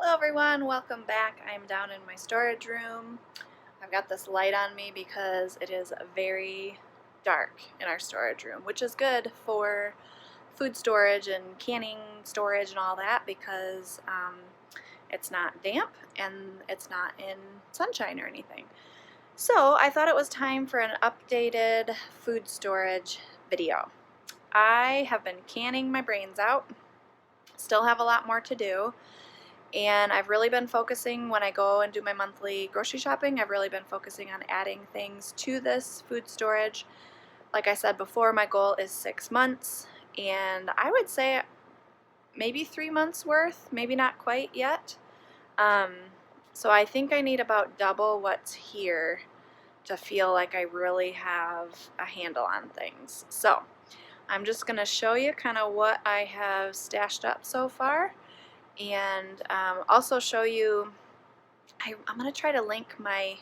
Hello everyone, welcome back. I'm down in my storage room. I've got this light on me because it is very dark in our storage room, which is good for food storage and canning storage and all that because it's not damp and it's not in sunshine or anything. So I thought it was time for an updated food storage video. I have been canning my brains out, still have a lot more to do. And I've really been focusing when I go and do my monthly grocery shopping, I've really been focusing on adding things to this food storage. Like I said before, my goal is 6 months, and I would say maybe 3 months worth, maybe not quite yet. So I think I need about double what's here to feel like I really have a handle on things. So I'm just going to show you kind of what I have stashed up so far. And also show you, I'm going to try to link my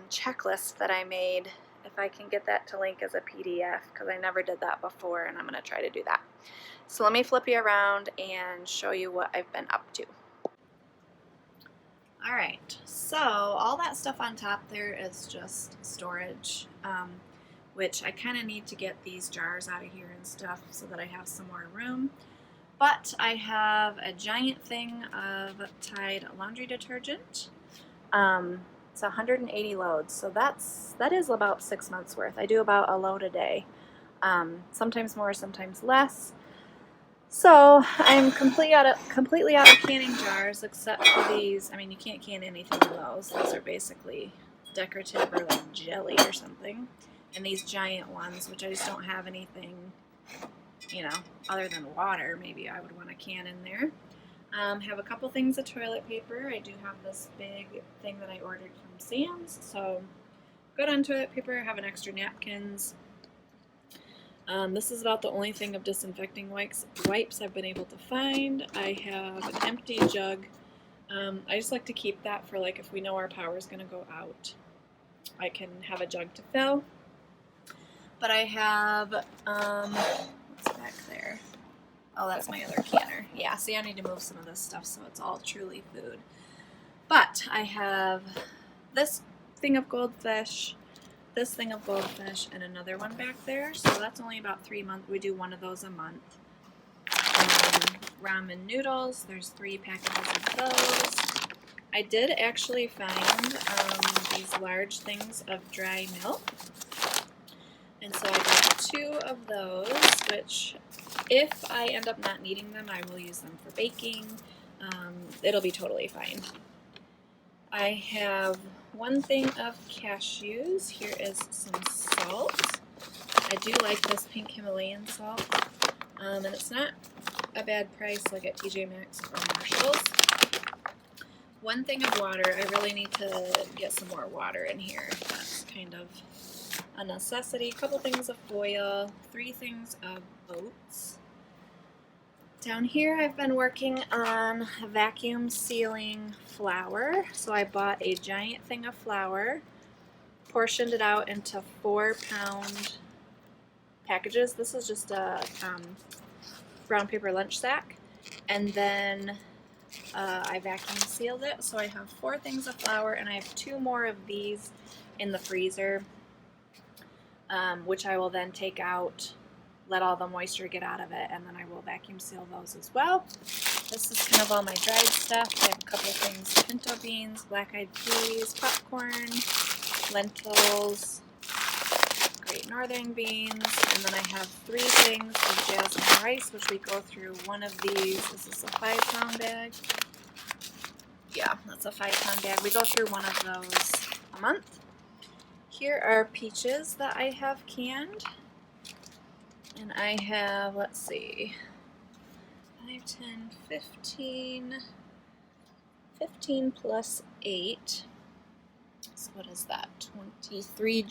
checklist that I made, if I can get that to link as a PDF, because I never did that before, and I'm going to try to do that. So let me flip you around and show you what I've been up to. Alright, so all that stuff on top there is just storage, which I kind of need to get these jars out of here and stuff so that I have some more room. But I have a giant thing of Tide laundry detergent. It's 180 loads, so that is about 6 months worth. I do about a load a day, sometimes more, sometimes less. So I'm completely out of canning jars, except for these. I mean, you can't can anything in those. Those are basically decorative or like jelly or something. And these giant ones, which I just don't have anything, you know, other than water, maybe I would want a can in there. Have a couple things of toilet paper. I do have this big thing that I ordered from Sam's, so good on toilet paper. I have an extra napkins. This is about the only thing of disinfecting wipes I've been able to find. I have an empty jug. I just like to keep that for like if we know our power is going to go out. I can have a jug to fill. But I have what's back there? Oh, that's my other canner. Yeah, see, I need to move some of this stuff so it's all truly food. But I have this thing of goldfish, this thing of goldfish, and another one back there. So that's only about 3 months. We do one of those a month. Ramen noodles. There's 3 packages of those. I did actually find these large things of dry milk. And so I got 2 of those, which if I end up not needing them, I will use them for baking. It'll be totally fine. I have 1 thing of cashews. Here is some salt. I do like this pink Himalayan salt. And it's not a bad price like at TJ Maxx or Marshalls. 1 thing of water. I really need to get some more water in here. That's kind of a necessity. A couple things of foil, 3 things of oats. Down here I've been working on vacuum sealing flour. So I bought a giant thing of flour, portioned it out into 4-pound packages. This is just a brown paper lunch sack. And then I vacuum sealed it. So I have 4 things of flour, and I have 2 more of these in the freezer. Which I will then take out, let all the moisture get out of it, and then I will vacuum seal those as well. This is kind of all my dried stuff. I have a couple of things: pinto beans, black-eyed peas, popcorn, lentils, Great Northern beans, and then I have 3 things of jasmine rice, which we go through 1 of these. This is a 5-pound bag. Yeah, that's a 5-pound bag. We go through 1 of those a month. Here are peaches that I have canned, and I have, let's see, 5, 10, 15 plus 8, so what is that, 23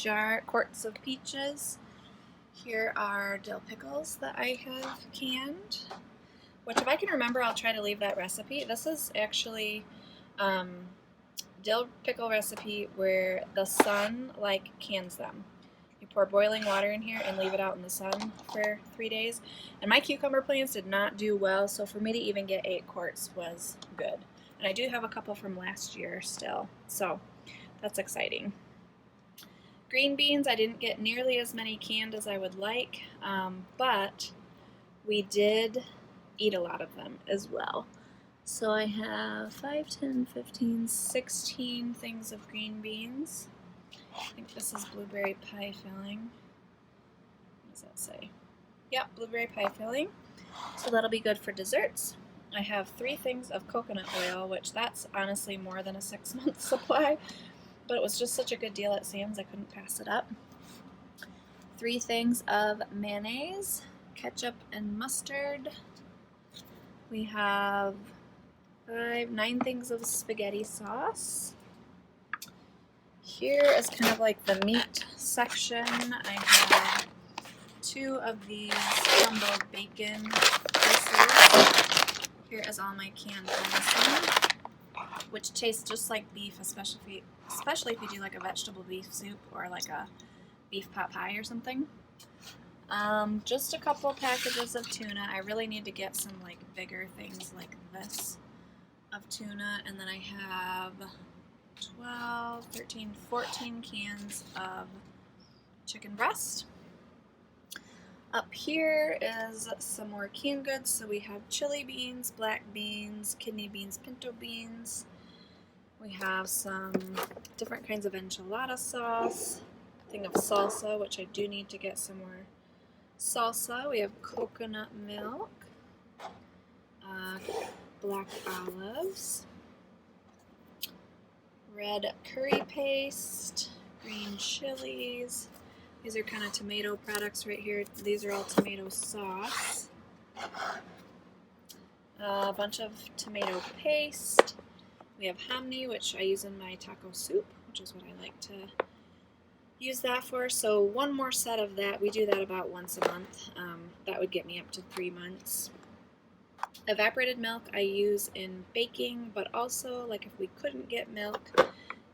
quarts of peaches. Here are dill pickles that I have canned, which if I can remember I'll try to leave that recipe. This is actually dill pickle recipe where the sun like cans them. You pour boiling water in here and leave it out in the sun for 3 days. And my cucumber plants did not do well, so for me to even get 8 quarts was good. And I do have a couple from last year still, so that's exciting. Green beans, I didn't get nearly as many canned as I would like, but we did eat a lot of them as well. So I have 5, 10, 15, 16 things of green beans. I think this is blueberry pie filling. What does that say? Yep, blueberry pie filling. So that'll be good for desserts. I have 3 things of coconut oil, which that's honestly more than a 6-month supply. But it was just such a good deal at Sam's, I couldn't pass it up. 3 things of mayonnaise, ketchup, and mustard. We have 9 things of spaghetti sauce. Here is kind of like the meat section. I have 2 of these jumbo bacon pieces. Here is all my canned venison, which tastes just like beef, especially if you do like a vegetable beef soup or like a beef pot pie or something. Just a couple packages of tuna. I really need to get some like bigger things like this of tuna, and then I have 12, 13, 14 cans of chicken breast. Up here is some more canned goods. So we have chili beans, black beans, kidney beans, pinto beans. We have some different kinds of enchilada sauce, thing of salsa, which I do need to get some more salsa. We have coconut milk, black olives, red curry paste, green chilies. These are kind of tomato products right here. These are all tomato sauce. A bunch of tomato paste. We have hominy, which I use in my taco soup, which is what I like to use that for. So 1 more set of that. We do that about once a month. That would get me up to 3 months. Evaporated milk I use in baking, but also like if we couldn't get milk,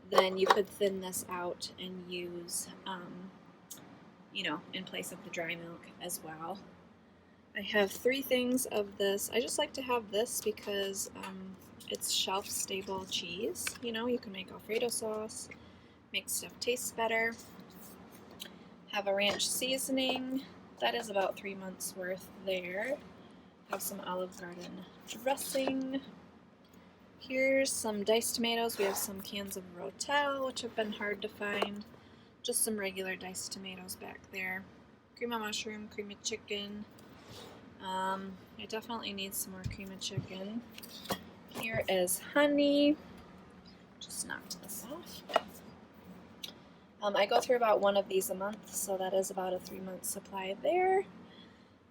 then you could thin this out and use, in place of the dry milk as well. I have 3 things of this. I just like to have this because it's shelf-stable cheese. You can make Alfredo sauce, make stuff taste better. Have a ranch seasoning. That is about 3 months worth there. Have some Olive Garden dressing. Here's some diced tomatoes. We have some cans of Rotel, which have been hard to find. Just some regular diced tomatoes back there. Cream of mushroom, cream of chicken. I definitely need some more cream of chicken. Here is honey. Just knocked this off. I go through about 1 of these a month, so that is about a 3-month supply there.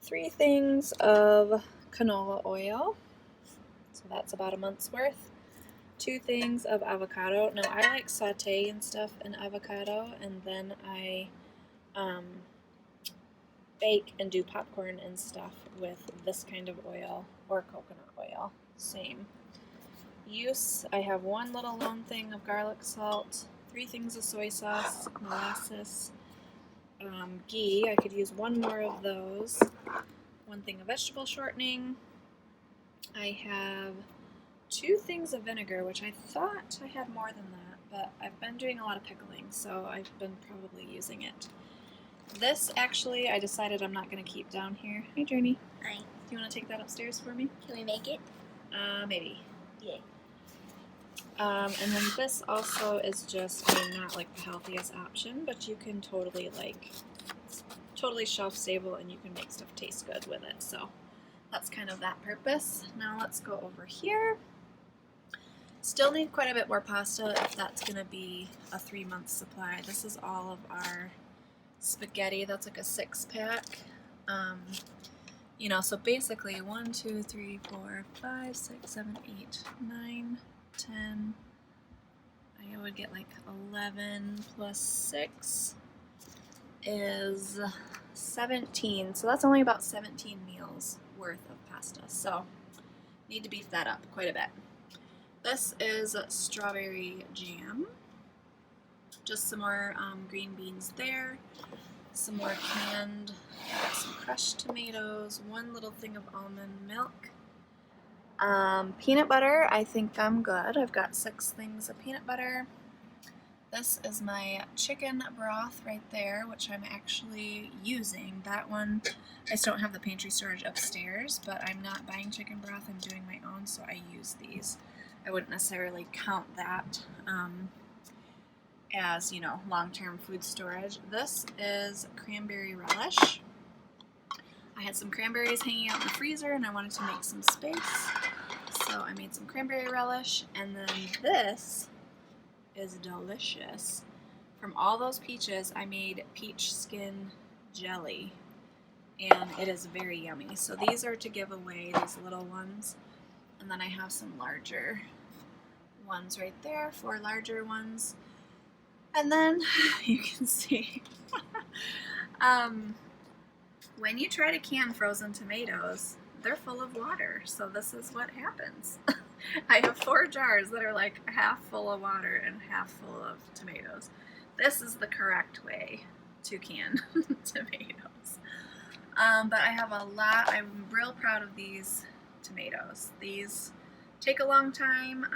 3 things of canola oil, so that's about a month's worth. 2 things of avocado. Now I like sauteing stuff in avocado, and then I bake and do popcorn and stuff with this kind of oil or coconut oil. Same use. I have 1 little lone thing of garlic salt, 3 things of soy sauce, molasses, ghee. I could use 1 more of those. 1 thing of vegetable shortening. I have 2 things of vinegar, which I thought I had more than that, but I've been doing a lot of pickling, so I've been probably using it. This, actually, I decided I'm not going to keep down here. Hi, Journey. Hi. Do you want to take that upstairs for me? Can we make it? Maybe. Yay. And then this also is just, not like the healthiest option, but you can totally shelf stable and you can make stuff taste good with it. So that's kind of that purpose. Now let's go over here. Still need quite a bit more pasta if that's going to be a 3-month supply. This is all of our spaghetti. That's like a 6-pack. So basically 1, 2, 3, 4, 5, 6, 7, 8, 9, 10. I would get like 11 plus 6 is 17. So that's only about 17 meals worth of pasta. So need to beef that up quite a bit. This is strawberry jam. Just some more green beans there. some more canned, some crushed tomatoes, one little thing of almond milk. Peanut butter, I think I'm good. I've got 6 things of peanut butter. This is my chicken broth right there, which I'm actually using. That one, I just don't have the pantry storage upstairs, but I'm not buying chicken broth. I'm doing my own, so I use these. I wouldn't necessarily count that as, you know, long-term food storage. This is cranberry relish. I had some cranberries hanging out in the freezer and I wanted to make some space, so I made some cranberry relish. And then this is delicious. From all those peaches, I made peach skin jelly, and it is very yummy. So these are to give away, these little ones, and then I have some larger ones right there, 4 larger ones. And then you can see when you try to can frozen tomatoes, they're full of water, so this is what happens. I have 4 jars that are like half full of water and half full of tomatoes. This is the correct way to can tomatoes. But I have a lot. I'm real proud of these tomatoes. These take a long time,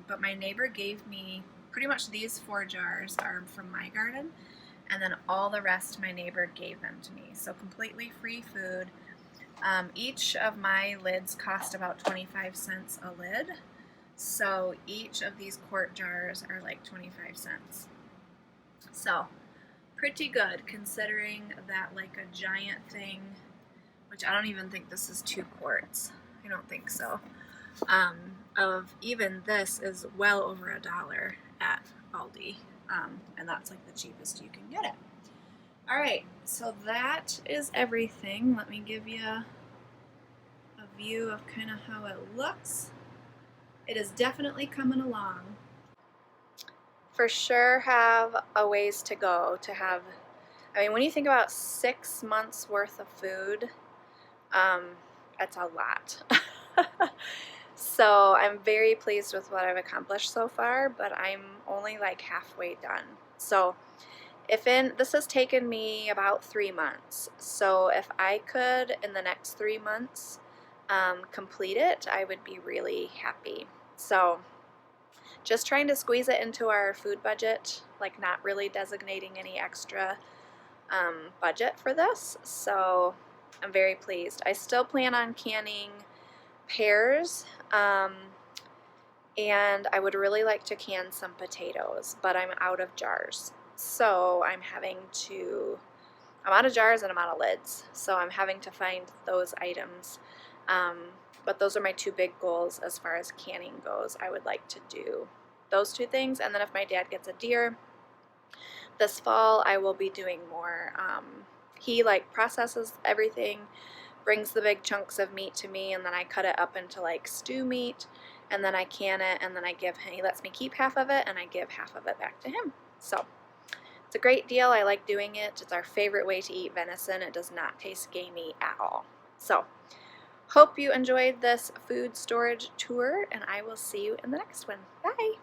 but my neighbor gave me pretty much these 4 jars are from my garden, and then all the rest my neighbor gave them to me. So completely free food. Each of my lids cost about 25 cents a lid, so each of these quart jars are like 25 cents. So pretty good considering that like a giant thing, which I don't even think this is 2 quarts, I don't think so, of even this is well over $1 at Aldi, and that's like the cheapest you can get it. Alright, so that is everything. Let me give you a view of kind of how it looks. It is definitely coming along. For sure have a ways to go to have, I mean, when you think about 6 months worth of food, that's a lot. So I'm very pleased with what I've accomplished so far, but I'm only like halfway done. So this has taken me about 3 months. So if I could, in the next 3 months, complete it, I would be really happy. So just trying to squeeze it into our food budget, like not really designating any extra budget for this. So I'm very pleased. I still plan on canning pears, and I would really like to can some potatoes, but I'm out of jars. So I'm out of jars and I'm out of lids, so I'm having to find those items. But those are my 2 big goals as far as canning goes. I would like to do those 2 things, and then if my dad gets a deer this fall, I will be doing more. He like processes everything, brings the big chunks of meat to me, and then I cut it up into like stew meat, and then I can it, and then he lets me keep half of it, and I give half of it back to him. So it's a great deal. I like doing it. It's our favorite way to eat venison. It does not taste gamey at all. So hope you enjoyed this food storage tour, and I will see you in the next one. Bye!